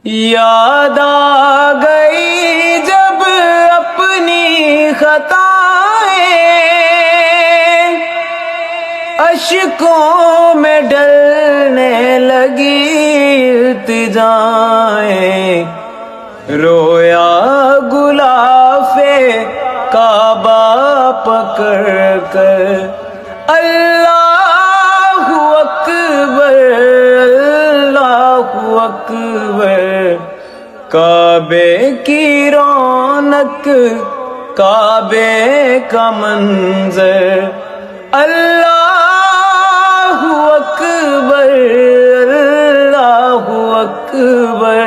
یاد آ گئی جب اپنی خطائیں، اشکوں میں ڈلنے لگی التجائیں، رویا غلاف کعبہ پکڑ کر اللہ اکبر اللہ اکبر، کعبے کی رونق کعبے کا منظر، اللہ اکبر اللہ اکبر۔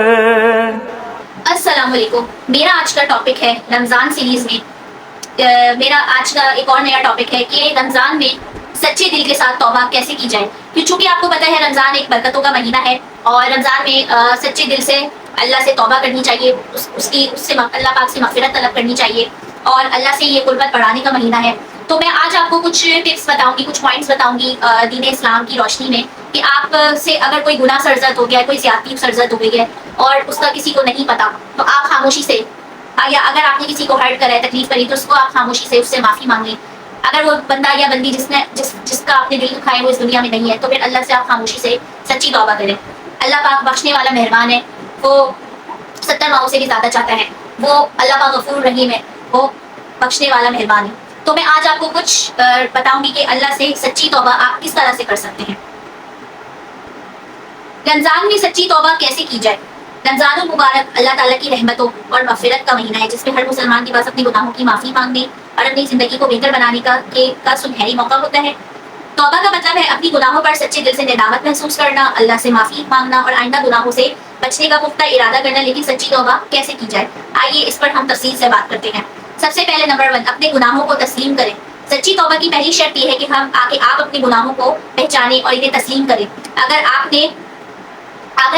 السلام علیکم، میرا آج کا ٹاپک ہے رمضان سیریز میں میرا آج کا ایک اور نیا ٹاپک ہے کہ رمضان میں سچے دل کے ساتھ توبہ کیسے کی جائے، چونکہ آپ کو پتہ ہے رمضان ایک برکتوں کا مہینہ ہے اور رمضان میں سچے دل سے اللہ سے توبہ کرنی چاہیے، اس سے اللہ پاک سے مغفرت طلب کرنی چاہیے اور اللہ سے یہ قربت بڑھانے کا مہینہ ہے۔ تو میں آج آپ کو کچھ ٹپس بتاؤں گی، کچھ پوائنٹس بتاؤں گی دین اسلام کی روشنی میں کہ آپ سے اگر کوئی گناہ سرزد ہو گیا ہے، کوئی زیادتی سرزد ہو گئی ہے اور اس کا کسی کو نہیں پتا، تو آپ خاموشی سے، یا اگر آپ نے کسی کو ہرٹ کرا ہے، تکلیف کری، تو اس کو آپ خاموشی سے اس سے معافی مانگ لیں۔ اگر وہ بندہ یا بندی جس کا آپ نے دل دکھایا وہ اس دنیا میں نہیں ہے، تو پھر اللہ سے آپ خاموشی سے سچی توبہ کریں۔ اللہ پاک بخشنے والا مہربان ہے، وہ 70 ماؤں سے بھی زیادہ چاہتا ہے، وہ اللہ پاک غفور رحیم ہے، وہ بخشنے والا مہربان ہے۔ تو میں آج آپ کو کچھ بتاؤں گی کہ اللہ سے سچی توبہ آپ کس طرح سے کر سکتے ہیں۔ رمضان میں سچی توبہ کیسے کی جائے؟ رمضان المبارک اللہ تعالیٰ کی رحمتوں اور مغفرت کا مہینہ ہے، جس میں ہر مسلمان کے پاس اپنے گناہوں کی معافی مانگنے اور اپنی زندگی کو بہتر بنانے کا سنہری موقع ہوتا ہے۔ توبہ کا مطلب ہے اپنی گناہوں پر سچے دل سے ندامت محسوس کرنا، اللہ سے معافی مانگنا اور آئندہ گناہوں سے بچنے کا پختہ ارادہ کرنا۔ لیکن سچی توبہ کیسے کی جائے، آئیے اس پر ہم تفصیل سے بات کرتے ہیں۔ سب سے پہلے نمبر 1، اپنے گناہوں کو تسلیم کریں۔ سچی توبہ کی پہلی شرط یہ ہے کہ آپ اپنے گناہوں کو پہچانیں اور انہیں تسلیم کریں۔ اگر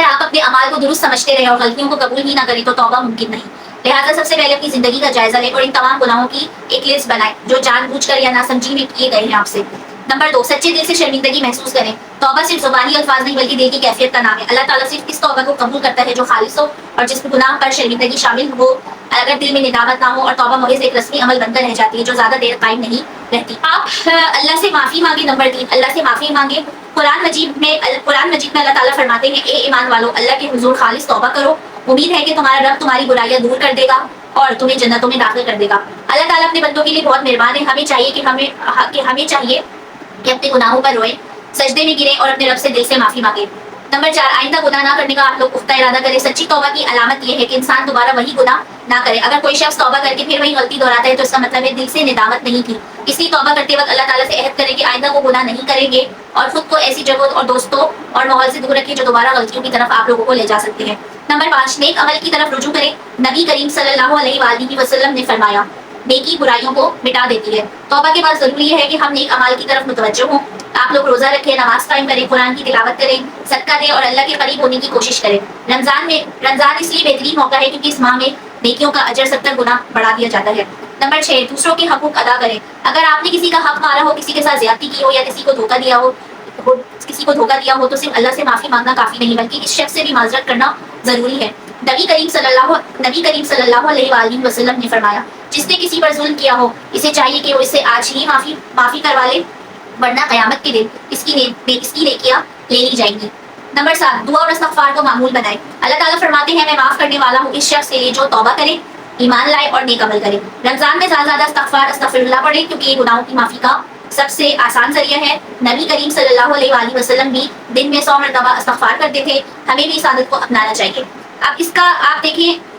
آپ اپنے اعمال کو درست سمجھتے رہے اور غلطیوں کو قبول ہی نہ کریں تو توبہ ممکن نہیں۔ لہٰذا سب سے پہلے اپنی زندگی کا جائزہ لیں اور ان تمام گناہوں کی ایک لسٹ بنائیں جو جان بوجھ کر یا ناسمجھی میں کیے گئے ہیں آپ سے۔ نمبر 2، سچے دل سے شرمندگی محسوس کریں۔ توبہ صرف زبانی الفاظ نہیں بلکہ دل کی کیفیت کا نام ہے۔ اللہ تعالیٰ صرف اس توبہ کو قبول کرتا ہے جو خالص ہو اور جس میں گناہ پر شرمندگی شامل ہو۔ اگر دل میں ندامت نہ ہو اور توبہ محض ایک رسمی عمل بن کر رہ جاتی ہے جو زیادہ دیر قائم نہیں رہتی۔ آپ اللہ سے معافی مانگیں۔ نمبر 3، اللہ سے معافی مانگیں۔ قرآن مجید میں اللہ تعالیٰ فرماتے ہیں، اے ایمان والو، اللہ کے حضور خالص توبہ کرو، امید ہے کہ تمہارا رب تمہاری برائیاں دور کر دے گا اور تمہیں جنتوں میں داخل کر دے گا۔ اللہ تعالیٰ اپنے بندوں کے لیے بہت مہربان ہے۔ ہمیں چاہیے کہ اپنے گناہوں پر روئیں، سجدے میں گریں اور اپنے رب سے دل سے معافی مانگیں۔ نمبر 4، آئندہ گناہ نہ کرنے کا آپ لوگ پختہ ارادہ کریں۔ سچی توبہ کی علامت یہ ہے کہ انسان دوبارہ وہی گناہ نہ کرے۔ اگر کوئی شخص توبہ کر کے پھر وہی غلطی دہراتا ہے تو اس کا مطلب ہے دل سے ندامت نہیں تھی۔ اس لیے توبہ کرتے وقت اللہ تعالیٰ سے عہد کریں کہ آئندہ وہ گناہ نہیں کریں گے اور خود کو ایسی جگہوں اور دوستوں اور ماحول سے دور رکھیں جو دوبارہ غلطیوں کی طرف آپ لوگوں کو لے جا سکتے ہیں۔ نمبر 5، نیک عمل کی طرف رجوع کریں۔ نبی کریم صلی اللہ علیہ وآلہ وسلم نے فرمایا، نیکی برائیوں کو مٹا دیتی ہے۔ توبہ کے بعد ضروری ہے کہ ہم نیک اعمال کی طرف متوجہ ہوں۔ آپ لوگ روزہ رکھیں، نماز قائم کریں، قرآن کی تلاوت کریں، صدقہ دیں اور اللہ کے قریب ہونے کی کوشش کریں۔ رمضان اس لیے بہترین موقع ہے کیونکہ اس ماہ میں نیکیوں کا اجر 70 گنا بڑھا دیا جاتا ہے۔ نمبر 6، دوسروں کے حقوق ادا کریں۔ اگر آپ نے کسی کا حق مارا ہو، کسی کے ساتھ زیادتی کی ہو یا کسی کو دھوکہ دیا ہو تو صرف اللہ سے معافی مانگنا کافی نہیں بلکہ اس شخص سے بھی معذرت کرنا ضروری ہے۔ نبی کریم صلی اللہ علیہ وآلہ وسلم نے فرمایا، جس نے کسی پر ظلم کیا ہو اسے چاہیے کہ وہ اسے آج ہی معافی کروا لے، ورنہ قیامت کے دن اس کی نیکیاں لے لی جائیں گی۔ نمبر 7، دعا اور استغفار کو معمول بنائیں۔ اللہ تعالیٰ فرماتے ہیں، میں معاف کرنے والا ہوں اس شخص کے لیے جو توبہ کرے، ایمان لائے اور نیک عمل کرے۔ رمضان میں زیادہ استغفر اللہ پڑھیں کیونکہ یہ گناہوں کی معافی کا سب سے آسان ذریعہ ہے۔ نبی کریم صلی اللہ علیہ وآلہ وسلم بھی دن میں 100 مرتبہ استغفار کرتے تھے، ہمیں بھی اس عادت کو اپنانا چاہیے۔ اب اس کا آپ دیکھیں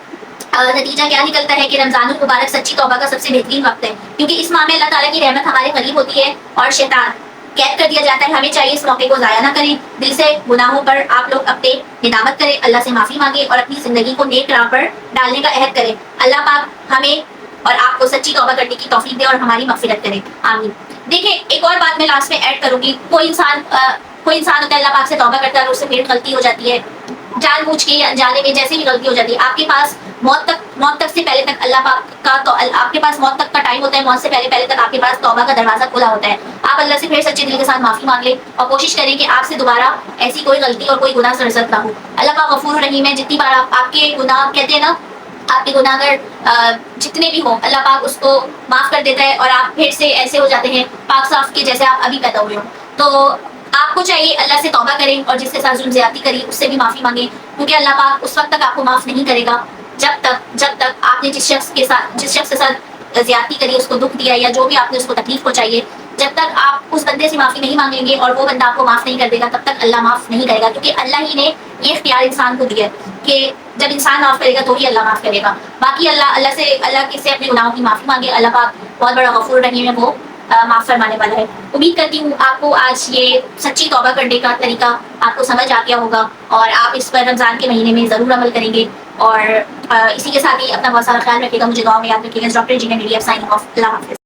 نتیجہ کیا نکلتا ہے کہ رمضان المبارک سچی توبہ کا سب سے بہترین وقت ہے کیونکہ اس ماہ میں اللہ تعالیٰ کی رحمت ہمارے قریب ہوتی ہے اور شیطان قید کر دیا جاتا ہے۔ ہمیں چاہیے اس موقع کو ضائع نہ کریں، دل سے گناہوں پر آپ لوگ اپنے ندامت کریں، اللہ سے معافی مانگیں اور اپنی زندگی کو نیک راہ پر ڈالنے کا عہد کریں۔ اللہ پاک ہمیں اور آپ کو سچی توبہ کرنے کی توفیق دے اور ہماری مغفرت کرے، آمین۔ دیکھیں ایک اور بات میں لاسٹ میں ایڈ کروں گی، کوئی انسان ہوتا ہے اللہ پاک سے توبہ کرتا ہے اور اس سے پھر غلطی ہو جاتی ہے، جان بوجھ کے یا انجانے میں جیسے بھی غلطی ہو جاتی ہے، آپ کے پاس موت تک سے پہلے تک اللہ پاک کا تو آپ کے پاس موت تک کا ٹائم ہوتا ہے، موت سے پہلے تک آپ کے پاس توبہ کا دروازہ کھلا ہوتا ہے. آپ اللہ سے پھر سچے دل کے ساتھ معافی مانگ لیں اور کوشش کریں کہ آپ سے دوبارہ ایسی کوئی غلطی اور کوئی گناہ سرزد نہ ہو. اللہ پاک غفور الرحیم ہے. جتنی بار آپ کے گناہ کہتے ہیں نا، آپ کے گناہ اگر جتنے بھی ہوں اللہ پاک اس کو معاف کر دیتا ہے اور آپ پھر سے ایسے ہو جاتے ہیں پاک صاف کے جیسے آپ ابھی پیدا ہوئے ہو. تو آپ کو چاہیے اللہ سے توبہ کریں اور جس کے ساتھ ظلم زیادتی کری اس سے بھی معافی مانگیں، کیونکہ اللہ پاک اس وقت تک آپ کو معاف نہیں کرے گا جب تک آپ نے جس شخص کے ساتھ زیادتی کری، اس کو دکھ دیا یا جو بھی آپ نے اس کو تکلیف پہنچائی ہے، جب تک آپ اس بندے سے معافی نہیں مانگیں گے اور وہ بندہ آپ کو معاف نہیں کر دے گا تب تک اللہ معاف نہیں کرے گا. کیونکہ اللہ ہی نے یہ اختیار انسان کو دیا ہے کہ جب انسان معاف کرے گا تو ہی اللہ معاف کرے گا. باقی اللہ سے اپنے گناہوں کی معافی مانگے. اللہ پاک بہت بڑا غفور رحیم ہے، وہ معاف فرمانے والا ہے. امید کرتی ہوں آپ کو آج یہ سچی توبہ کرنے کا طریقہ آپ کو سمجھ آ گیا ہوگا اور آپ اس پر رمضان کے مہینے میں ضرور عمل کریں گے. اور اسی کے ساتھ ہی اپنا بہت سارا خیال رکھے گا. مجھے دعا میں یاد رکھیے گا. ڈاکٹر جی نے میری سائننگ آف. اللہ حافظ.